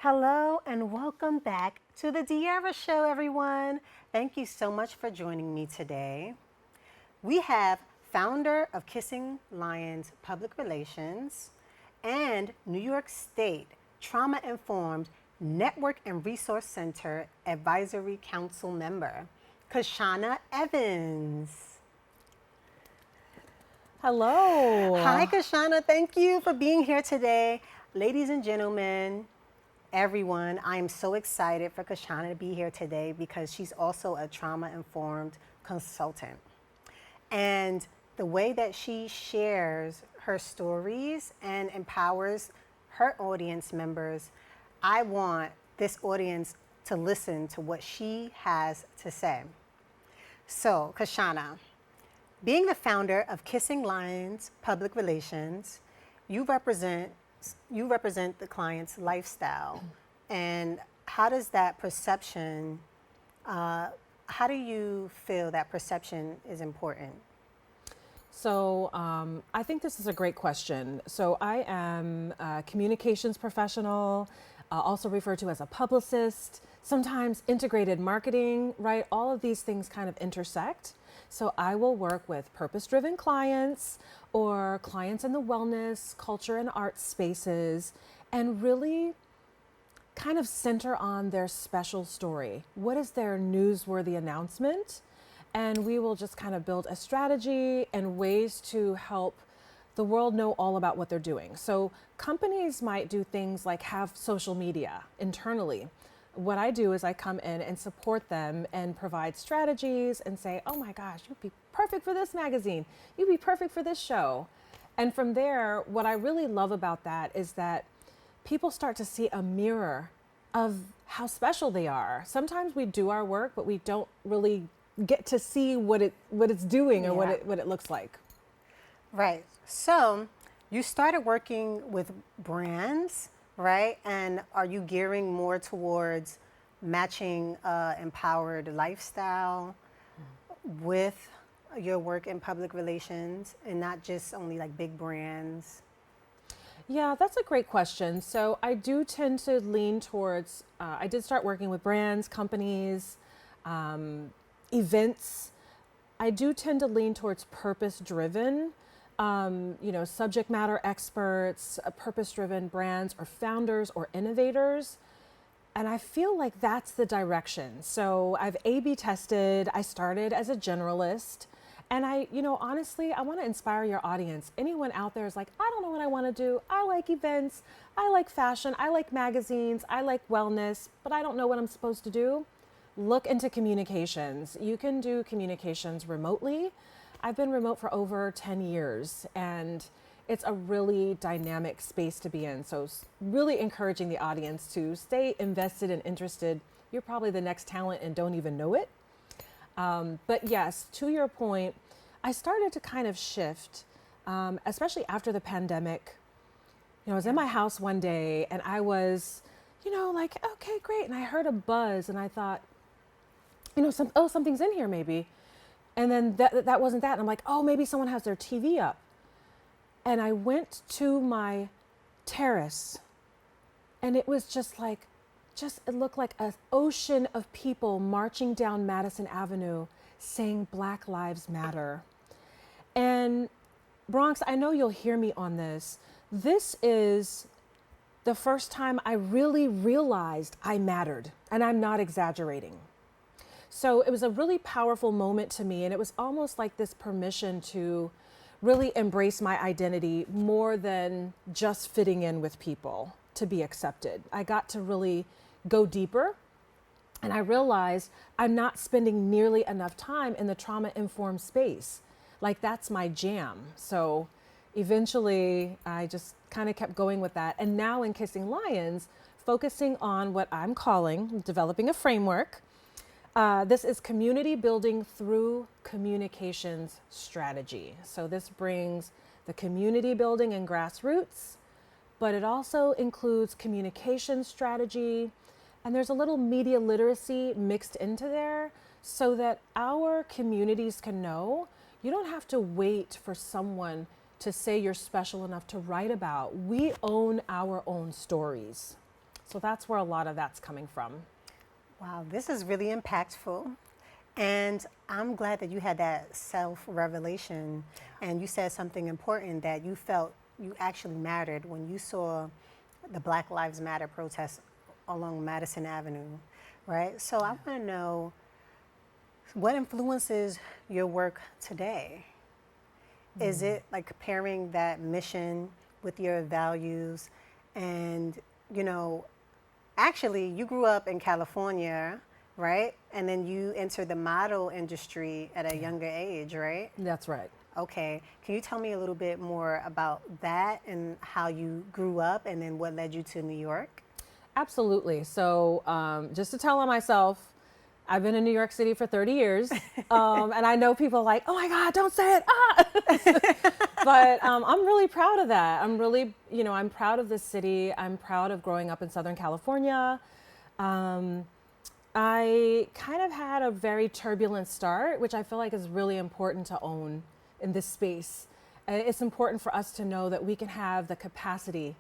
Hello and welcome back to the Deirra Show, everyone. Thank you so much for joining me today. We have founder of Kissing Lions Public Relations and New York State Trauma Informed Network and Resource Center Advisory Council member, Kahshanna Evans. Hello. Hi, Kahshanna. Thank you for being here today. Ladies and gentlemen, everyone, I am so excited for Kahshanna to be here today because she's also a trauma-informed consultant. And the way that she shares her stories and empowers her audience members, I want this audience to listen to what she has to say. So, Kahshanna, being the founder of Kissing Lions Public Relations, you represent the client's lifestyle. And how does that perception, how do you feel that perception is important? So I think this is a great question. So I am a communications professional, also referred to as a publicist, sometimes integrated marketing, right? All of these things kind of intersect. So I will work with purpose-driven clients or clients in the wellness, culture, and art spaces, and really kind of center on their special story. What is their newsworthy announcement? And we will just kind of build a strategy and ways to help the world know all about what they're doing. So companies might do things like have social media internally. What I do is I come in and support them and provide strategies and say, oh my gosh, you'd be perfect for this magazine. You'd be perfect for this show. And from there, what I really love about that is that people start to see a mirror of how special they are. Sometimes we do our work, but we don't really get to see what it's doing or what it looks like. Right. So you started working with brands, right? And are you gearing more towards matching empowered lifestyle with your work in public relations and not just only like big brands? Yeah, that's a great question. So I do tend to lean towards, I did start working with brands, companies, events. I do tend to lean towards purpose-driven, subject matter experts, purpose-driven brands or founders or innovators. And I feel like that's the direction. So I've A/B tested. I started as a generalist. And honestly, I want to inspire your audience. Anyone out there is like, I don't know what I want to do. I like events. I like fashion. I like magazines. I like wellness, but I don't know what I'm supposed to do. Look into communications. You can do communications remotely. I've been remote for over 10 years, and it's a really dynamic space to be in. So really encouraging the audience to stay invested and interested. You're probably the next talent and don't even know it. But yes, to your point, I started to kind of shift, especially after the pandemic. I was in my house one day and I was, like, okay, great. And I heard a buzz and I thought, something's in here maybe. And then that wasn't that. And I'm like, oh, maybe someone has their TV up. And I went to my terrace and it was just like, it looked like an ocean of people marching down Madison Avenue saying Black Lives Matter. And Bronx, I know you'll hear me on this. This is the first time I really realized I mattered, and I'm not exaggerating. So it was a really powerful moment to me, and it was almost like this permission to really embrace my identity more than just fitting in with people to be accepted. I got to really go deeper, and I realized I'm not spending nearly enough time in the trauma-informed space. Like, that's my jam. So eventually I just kind of kept going with that. And now in Kissing Lions, focusing on what I'm calling developing a framework. This is community building through communications strategy. So this brings the community building and grassroots, but it also includes communication strategy. And there's a little media literacy mixed into there so that our communities can know you don't have to wait for someone to say you're special enough to write about. We own our own stories. So that's where a lot of that's coming from. Wow, this is really impactful. And I'm glad that you had that self-revelation and you said something important that you felt you actually mattered when you saw the Black Lives Matter protests along Madison Avenue, right? So I want to know what influences your work today? Is it like pairing that mission with your values? And, you know, actually, you grew up in California, right? And then you entered the model industry at a younger age, right? That's right. Okay. Can you tell me a little bit more about that and how you grew up and then what led you to New York? Absolutely. So just to tell on myself, I've been in New York City for 30 years. And I know people are like, oh my God, don't say it. But I'm really proud of that. I'm really, I'm proud of this city. I'm proud of growing up in Southern California. I kind of had a very turbulent start, which I feel like is really important to own in this space. It's important for us to know that we can have the capacity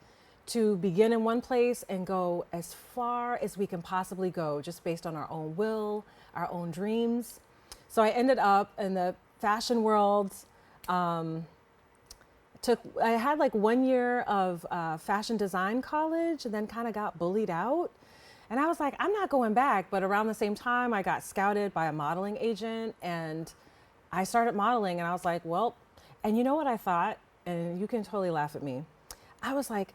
to begin in one place and go as far as we can possibly go, just based on our own will, our own dreams. So I ended up in the fashion world. I had like 1 year of fashion design college and then kind of got bullied out. And I was like, I'm not going back. But around the same time, I got scouted by a modeling agent and I started modeling. And I was like, well, and you know what I thought? And you can totally laugh at me. I was like,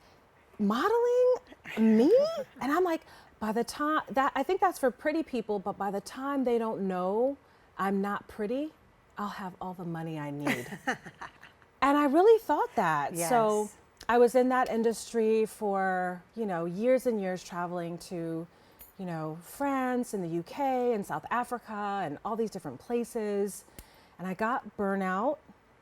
modeling me? And I'm like, by the time that, I think that's for pretty people, but by the time they don't know I'm not pretty, I'll have all the money I need. And I really thought that. Yes. So I was in that industry for, years and years, traveling to, France and the UK and South Africa and all these different places. And I got burnout.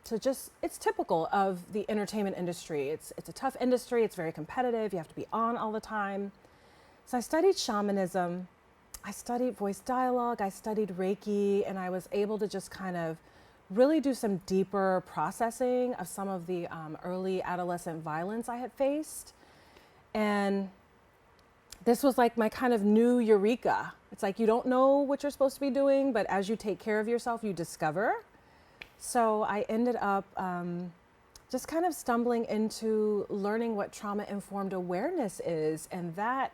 So it's typical of the entertainment industry. It's a tough industry. It's very competitive. You have to be on all the time. So I studied shamanism. I studied voice dialogue. I studied Reiki, and I was able to just kind of really do some deeper processing of some of the early adolescent violence I had faced. And this was like my kind of new eureka. It's like you don't know what you're supposed to be doing, but as you take care of yourself, you discover. So I ended up just kind of stumbling into learning what trauma-informed awareness is. And that,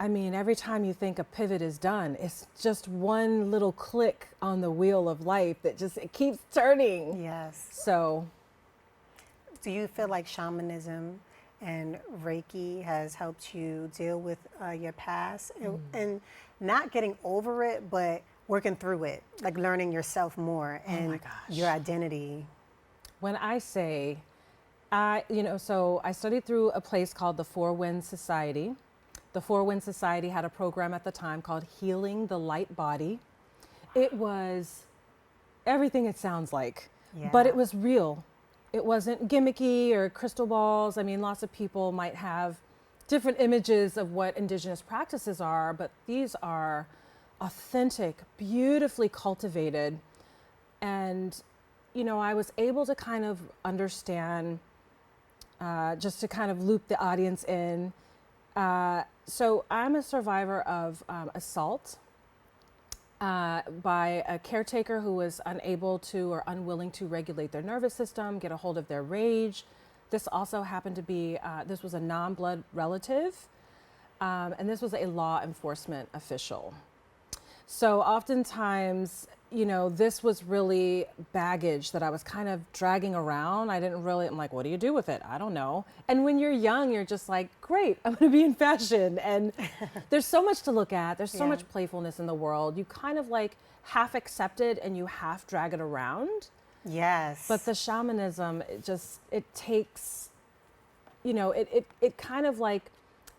every time you think a pivot is done, it's just one little click on the wheel of life that it keeps turning. Yes. So. Do you feel like shamanism and Reiki has helped you deal with your past and not getting over it, but working through it, like learning yourself more and your identity? When I say, so I studied through a place called the Four Winds Society. The Four Winds Society had a program at the time called Healing the Light Body. It was everything it sounds like, but it was real. It wasn't gimmicky or crystal balls. Lots of people might have different images of what indigenous practices are, but these are authentic, beautifully cultivated. And, I was able to kind of understand, just to kind of loop the audience in. So I'm a survivor of assault by a caretaker who was unable to or unwilling to regulate their nervous system, get a hold of their rage. This also happened to be, this was a non-blood relative, and this was a law enforcement official. So oftentimes, this was really baggage that I was kind of dragging around. I'm like, what do you do with it? I don't know. And when you're young, you're just like, great, I'm going to be in fashion. And there's so much to look at. There's so much playfulness in the world. You kind of like half accept it and you half drag it around. Yes. But the shamanism, it takes, it kind of like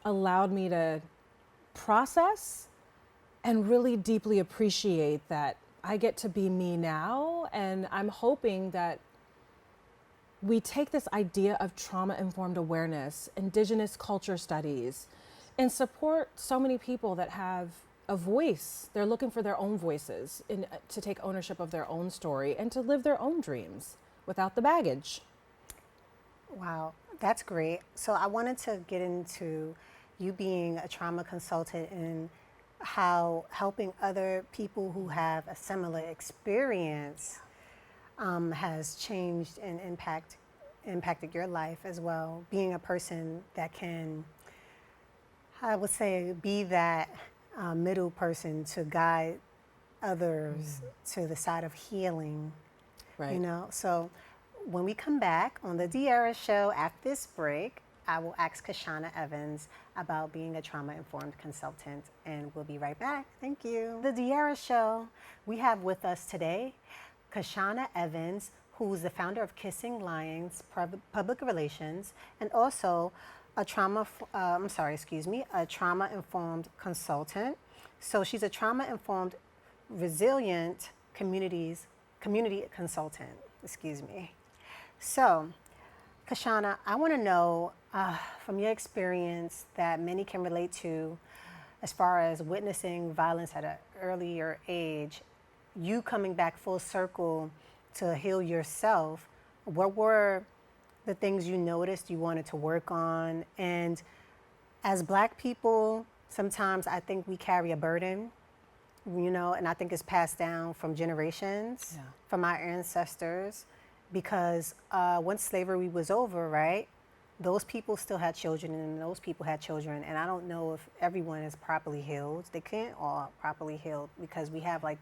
allowed me to process and really deeply appreciate that I get to be me now. And I'm hoping that we take this idea of trauma-informed awareness, indigenous culture studies, and support so many people that have a voice. They're looking for their own voices to take ownership of their own story and to live their own dreams without the baggage. Wow, that's great. So I wanted to get into you being a trauma consultant and how helping other people who have a similar experience has changed and impacted your life as well. Being a person that can, I would say, be that middle person to guide others to the side of healing. Right. You know, so when we come back on the Deirra Show after this break, I will ask Kahshanna Evans about being a trauma-informed consultant, and we'll be right back. Thank you. The Deirra Show, we have with us today Kahshanna Evans, who's the founder of Kissing Lions Public Relations, and also a trauma-informed consultant. So she's a trauma-informed, resilient community consultant. Excuse me. So, Kahshanna, I want to know from your experience that many can relate to, as far as witnessing violence at an earlier age, you coming back full circle to heal yourself. What were the things you noticed you wanted to work on? And as Black people, sometimes I think we carry a burden, you know, and I think it's passed down from generations, from our ancestors, because once slavery was over, right, those people still had children, and those people had children, and I don't know if everyone is properly healed. They can't all properly healed because we have like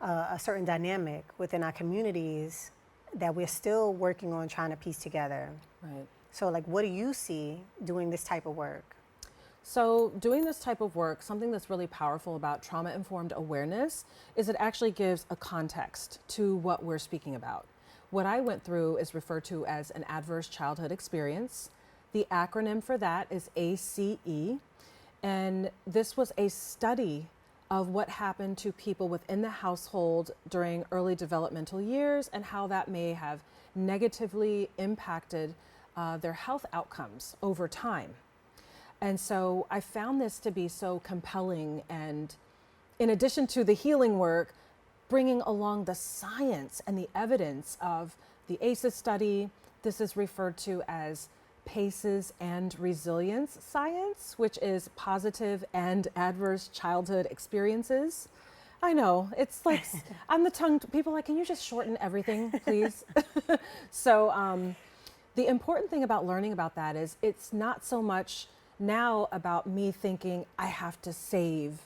a certain dynamic within our communities that we're still working on trying to piece together. Right. So like, what do you see doing this type of work? So doing this type of work, something that's really powerful about trauma-informed awareness is it actually gives a context to what we're speaking about. What I went through is referred to as an adverse childhood experience. The acronym for that is ACE, and this was a study of what happened to people within the household during early developmental years and how that may have negatively impacted their health outcomes over time. And so I found this to be so compelling, and in addition to the healing work, bringing along the science and the evidence of the ACEs study. This is referred to as PACEs and resilience science, which is positive and adverse childhood experiences. I know, it's like, I'm the tongue, people are like, can you just shorten everything, please? So the important thing about learning about that is it's not so much now about me thinking I have to save.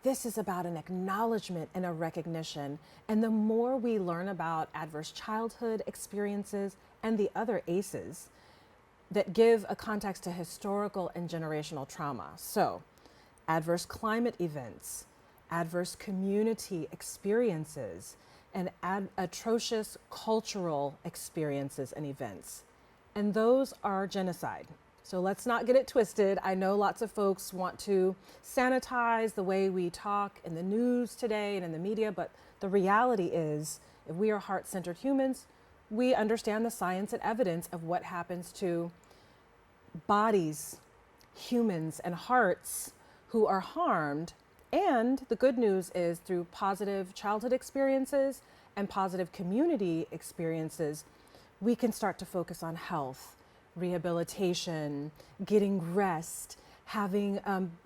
This is about an acknowledgement and a recognition. And the more we learn about adverse childhood experiences and the other ACEs that give a context to historical and generational trauma. So, adverse climate events, adverse community experiences, and atrocious cultural experiences and events. And those are genocide. So let's not get it twisted. I know lots of folks want to sanitize the way we talk in the news today and in the media, but the reality is, if we are heart-centered humans, we understand the science and evidence of what happens to bodies, humans, and hearts who are harmed. And the good news is, through positive childhood experiences and positive community experiences, we can start to focus on health, rehabilitation, getting rest, having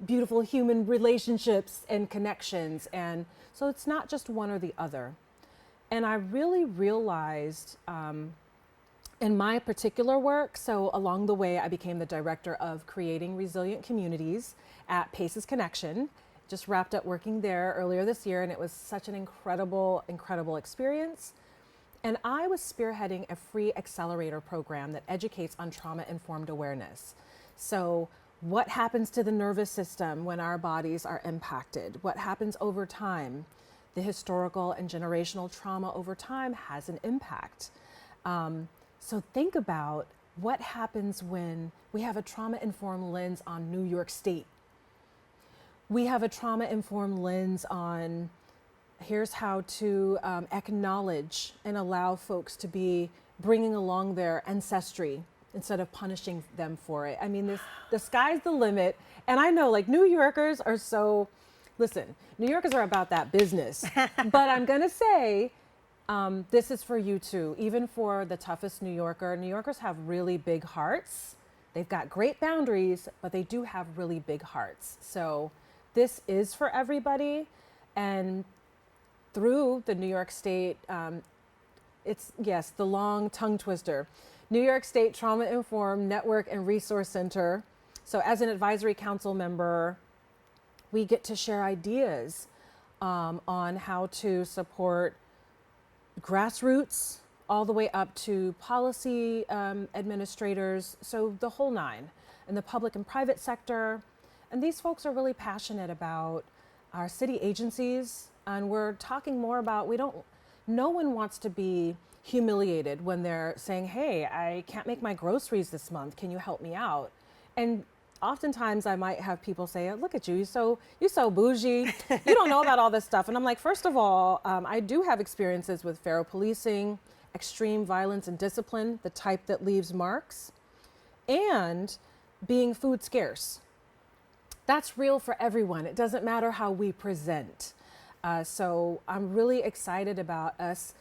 beautiful human relationships and connections. And so it's not just one or the other. And I really realized in my particular work, so along the way, I became the director of creating resilient communities at Paces Connection. Just wrapped up working there earlier this year, and it was such an incredible, incredible experience. And I was spearheading a free accelerator program that educates on trauma-informed awareness. So what happens to the nervous system when our bodies are impacted? What happens over time? The historical and generational trauma over time has an impact. So think about what happens when we have a trauma-informed lens on New York State. We have a trauma-informed lens on here's how to acknowledge and allow folks to be bringing along their ancestry instead of punishing them for it. I mean, the sky's the limit. And I know, like, New Yorkers are so, listen, New Yorkers are about that business. But I'm gonna say, this is for you too. Even for the toughest New Yorker, New Yorkers have really big hearts. They've got great boundaries, but they do have really big hearts. So this is for everybody. And through the New York State, it's, yes, the long tongue twister, New York State Trauma Informed Network and Resource Center. So as an advisory council member, we get to share ideas on how to support grassroots all the way up to policy administrators, so the whole nine, in the public and private sector. And these folks are really passionate about our city agencies, and we're talking more about, no one wants to be humiliated when they're saying, hey, I can't make my groceries this month, can you help me out? And oftentimes I might have people say, look at you, you're so bougie, you don't know about all this stuff. And I'm like, first of all, I do have experiences with feral policing, extreme violence and discipline, the type that leaves marks, and being food scarce. That's real for everyone. It doesn't matter how we present. So I'm really excited about us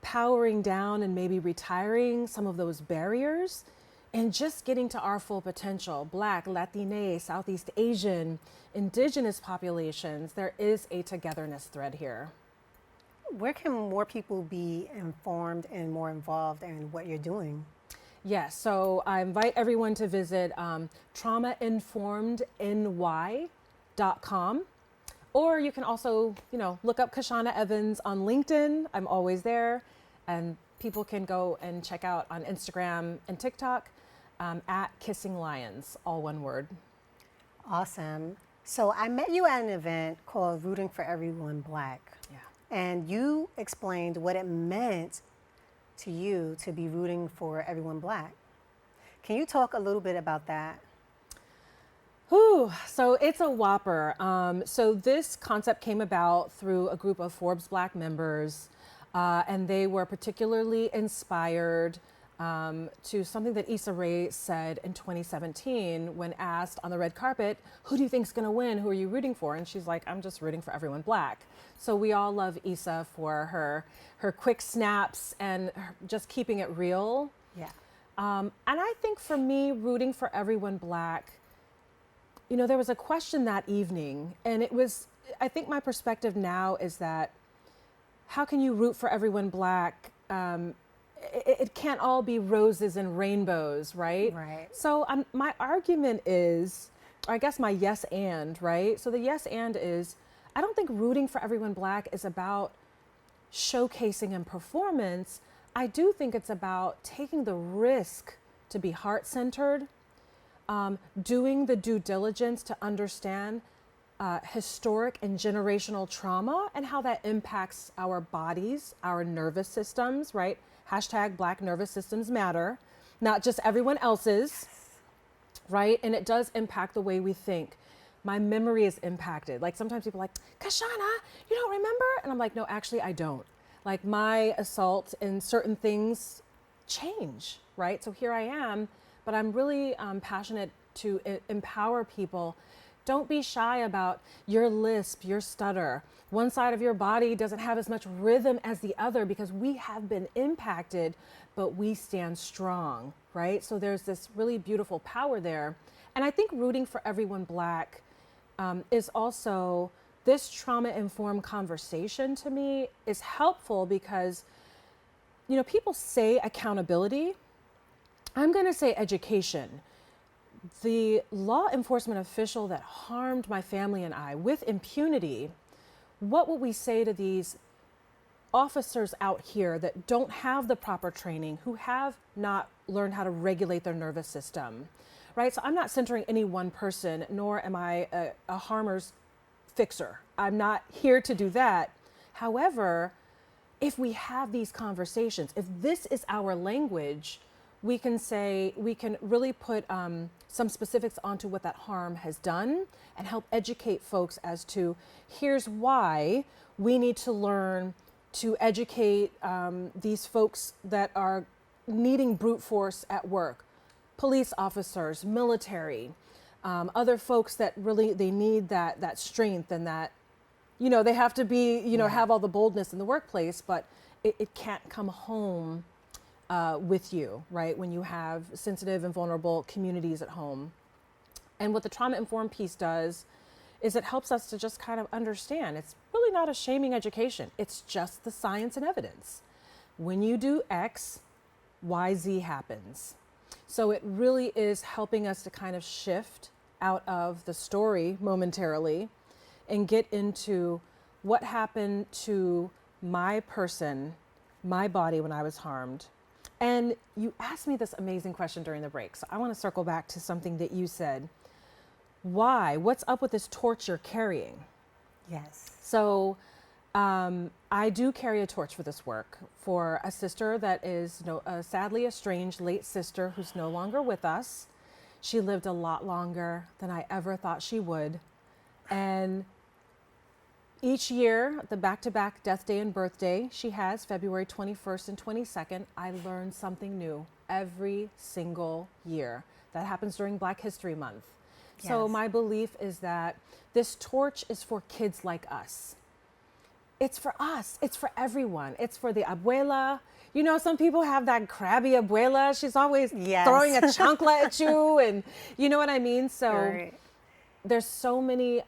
powering down and maybe retiring some of those barriers and just getting to our full potential. Black, Latina, Southeast Asian, indigenous populations, there is a togetherness thread here. Where can more people be informed and more involved in what you're doing? Yes, so I invite everyone to visit traumainformedny.com, or you can also, look up Kahshanna Evans on LinkedIn. I'm always there, and people can go and check out on Instagram and TikTok at Kissing Lions, all one word. Awesome. So I met you at an event called Rooting for Everyone Black. Yeah. And you explained what it meant to you to be rooting for everyone Black. Can you talk a little bit about that? So it's a whopper. So this concept came about through a group of Forbes Black members, and they were particularly inspired to something that Issa Rae said in 2017 when asked on the red carpet, who do you think's gonna win? Who are you rooting for? And she's like, I'm just rooting for everyone Black. So we all love Issa for her quick snaps and just keeping it real. Yeah. And I think for me, rooting for everyone Black, there was a question that evening, and it was, I think my perspective now is that how can you root for everyone Black? It can't all be roses and rainbows, right? Right. So my argument is, or I guess my yes and, right? So the yes and is, I don't think rooting for everyone Black is about showcasing and performance. I do think it's about taking the risk to be heart-centered, doing the due diligence to understand historic and generational trauma and how that impacts our bodies, our nervous systems, right? Hashtag Black nervous systems matter, not just everyone else's, right? And it does impact the way we think. My memory is impacted. Like sometimes people are like, Kahshanna, you don't remember? And I'm like, no, actually I don't. Like my assault and certain things change, right? So here I am, but I'm really passionate to empower people. Don't be shy about your lisp, your stutter. One side of your body doesn't have as much rhythm as the other because we have been impacted, but we stand strong, right? So there's this really beautiful power there. And I think rooting for everyone Black is also, this trauma-informed conversation to me is helpful because, people say accountability. I'm gonna say education. The law enforcement official that harmed my family and I with impunity, what would we say to these officers out here that don't have the proper training, who have not learned how to regulate their nervous system, right? So I'm not centering any one person, nor am I a harmer's fixer. I'm not here to do that. However, if we have these conversations, if this is our language, we can really put some specifics onto what that harm has done and help educate folks as to, here's why we need to learn to educate these folks that are needing brute force at work, police officers, military, other folks that really, they need that strength and that, they have to be, have all the boldness in the workplace, but it can't come home with you, right? When you have sensitive and vulnerable communities at home. And what the trauma-informed piece does is it helps us to just kind of understand it's really not a shaming education. It's just the science and evidence. When you do X, Y, Z happens. So it really is helping us to kind of shift out of the story momentarily and get into what happened to my person, my body when I was harmed. And you asked me this amazing question during the break. So I want to circle back to something that you said. Why? What's up with this torch you're carrying? Yes. So I do carry a torch for this work for a sister that is a sadly estranged late sister who's no longer with us. She lived a lot longer than I ever thought she would. And each year, the back-to-back death day and birthday she has, February 21st and 22nd, I learn something new every single year. That happens during Black History Month. So Yes. my belief is that this torch is for kids like us. It's for us. It's for everyone. It's for the abuela. You know, some people have that crabby abuela. She's always Yes. throwing a chancla at you, and you know what I mean? So Right. there's so many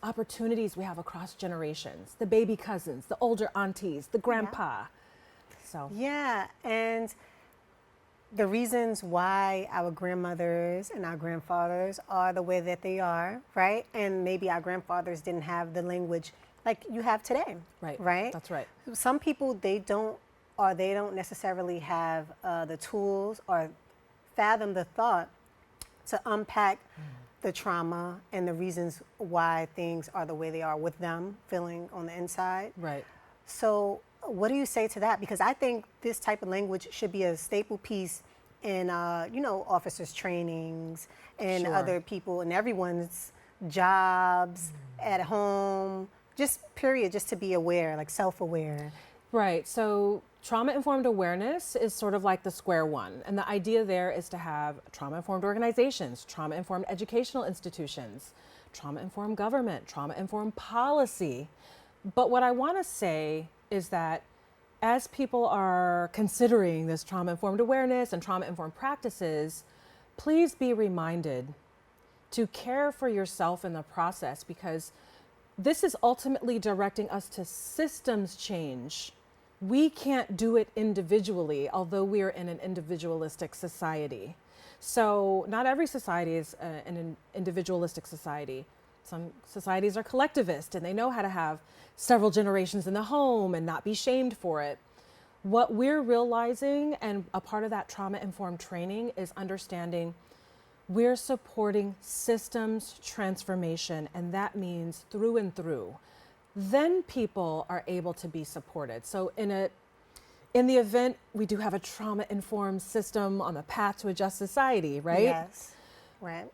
opportunities we have across generations. The baby cousins, the older aunties, the grandpa. So Yeah, and the reasons why our grandmothers and our grandfathers are the way that they are, right? And maybe our grandfathers didn't have the language like you have today, Right. Right? That's right. Some people, they don't necessarily have the tools or fathom the thought to unpack the trauma and the reasons why things are the way they are with them feeling on the inside. Right. So what do you say to that? Because I think this type of language should be a staple piece in, officers' trainings and Sure. other people and everyone's jobs at home, just period, just to be aware, like self-aware. Right. So trauma-informed awareness is sort of like the square one. And the idea there is to have trauma-informed organizations, trauma-informed educational institutions, trauma-informed government, trauma-informed policy. But what I want to say is that as people are considering this trauma-informed awareness and trauma-informed practices, please be reminded to care for yourself in the process, because this is ultimately directing us to systems change. We can't do it individually, although we are in an individualistic society. So not every society is an individualistic society. Some societies are collectivist and they know how to have several generations in the home and not be shamed for it. What we're realizing, and a part of that trauma-informed training, is understanding we're supporting systems transformation, and that means through and through. Then people are able to be supported. So in the event we do have a trauma-informed system on the path to a just society, right? Yes. Right.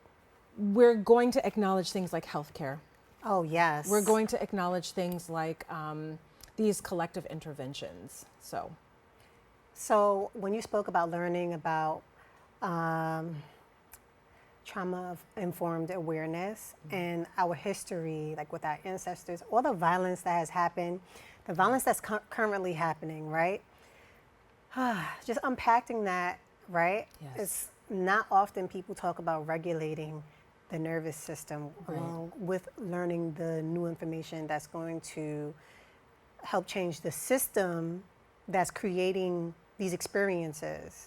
We're going to acknowledge things like healthcare. Oh, yes. We're going to acknowledge things like these collective interventions. So when you spoke about learning about trauma-informed awareness and our history, like with our ancestors, all the violence that has happened, the violence that's currently happening, right? Just unpacking that, right? Yes. It's not often people talk about regulating the nervous system along with learning the new information that's going to help change the system that's creating these experiences.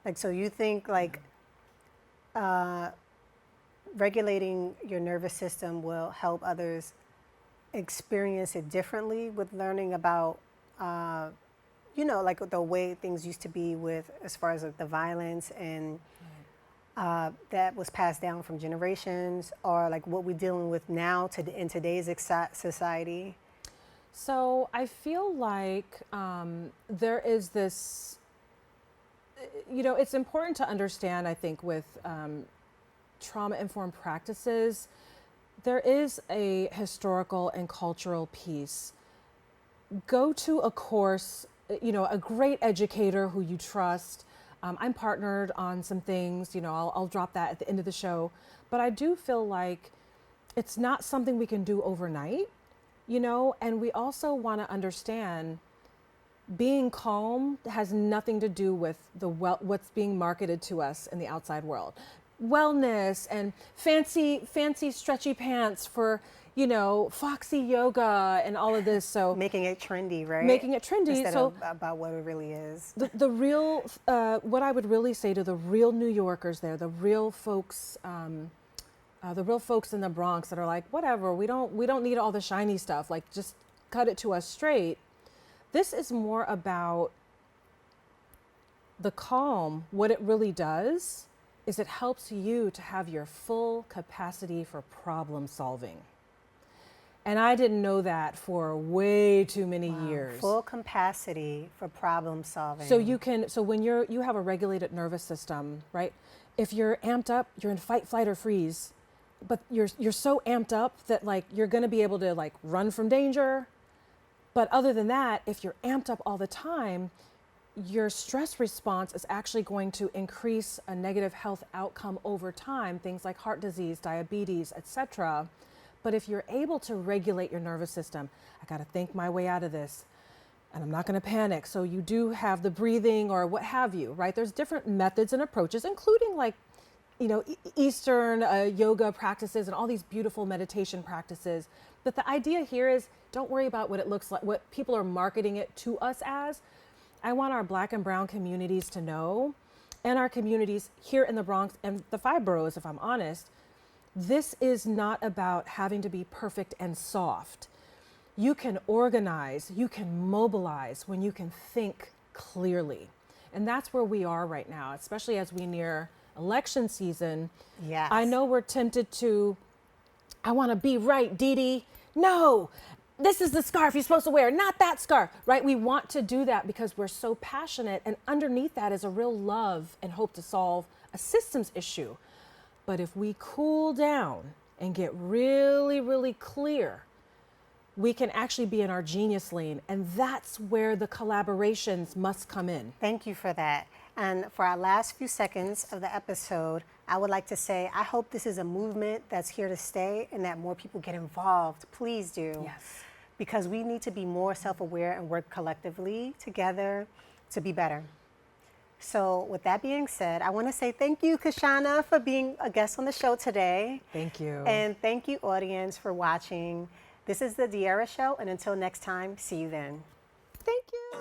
Like, so you think like regulating your nervous system will help others experience it differently with learning about, like the way things used to be with, as far as like the violence and that was passed down from generations, or like what we're dealing with now in today's society? So I feel like there is this, it's important to understand, I think, with trauma-informed practices, there is a historical and cultural piece. Go to a course, a great educator who you trust. I'm partnered on some things, I'll drop that at the end of the show. But I do feel like it's not something we can do overnight, and we also want to understand being calm has nothing to do with what's being marketed to us in the outside world. Wellness and fancy stretchy pants for, foxy yoga and all of this. So Making it trendy, right? making it trendy. Instead So of about what it really is. the real, what I would really say to the real New Yorkers there, the real folks in the Bronx that are like, whatever, we don't need all the shiny stuff. Like, just cut it to us straight. This is more about the calm. What it really does is it helps you to have your full capacity for problem solving. And I didn't know that for way too many years. Full capacity for problem solving. So when you have a regulated nervous system, right? If you're amped up, you're in fight, flight, or freeze. But you're so amped up that like you're gonna be able to like run from danger. But other than that, if you're amped up all the time, your stress response is actually going to increase a negative health outcome over time, things like heart disease, diabetes, etc. But if you're able to regulate your nervous system, I got to think my way out of this, and I'm not going to panic. So you do have the breathing or what have you, right? There's different methods and approaches, including like, Eastern yoga practices and all these beautiful meditation practices. But the idea here is don't worry about what it looks like, what people are marketing it to us as. I want our Black and brown communities to know, and our communities here in the Bronx and the 5 boroughs, if I'm honest, this is not about having to be perfect and soft. You can organize, you can mobilize when you can think clearly. And that's where we are right now, especially as we near election season. Yes. I know we're tempted to, I want to be right, Dee Dee. No, this is the scarf you're supposed to wear, not that scarf, right? We want to do that because we're so passionate, and underneath that is a real love and hope to solve a systems issue. But if we cool down and get really, really clear, we can actually be in our genius lane, and that's where the collaborations must come in. Thank you for that. And for our last few seconds of the episode, I would like to say, I hope this is a movement that's here to stay and that more people get involved. Please do. Yes. Because we need to be more self-aware and work collectively together to be better. So with that being said, I want to say thank you, Kahshanna, for being a guest on the show today. Thank you. And thank you, audience, for watching. This is the Deirra Show, and until next time, see you then. Thank you.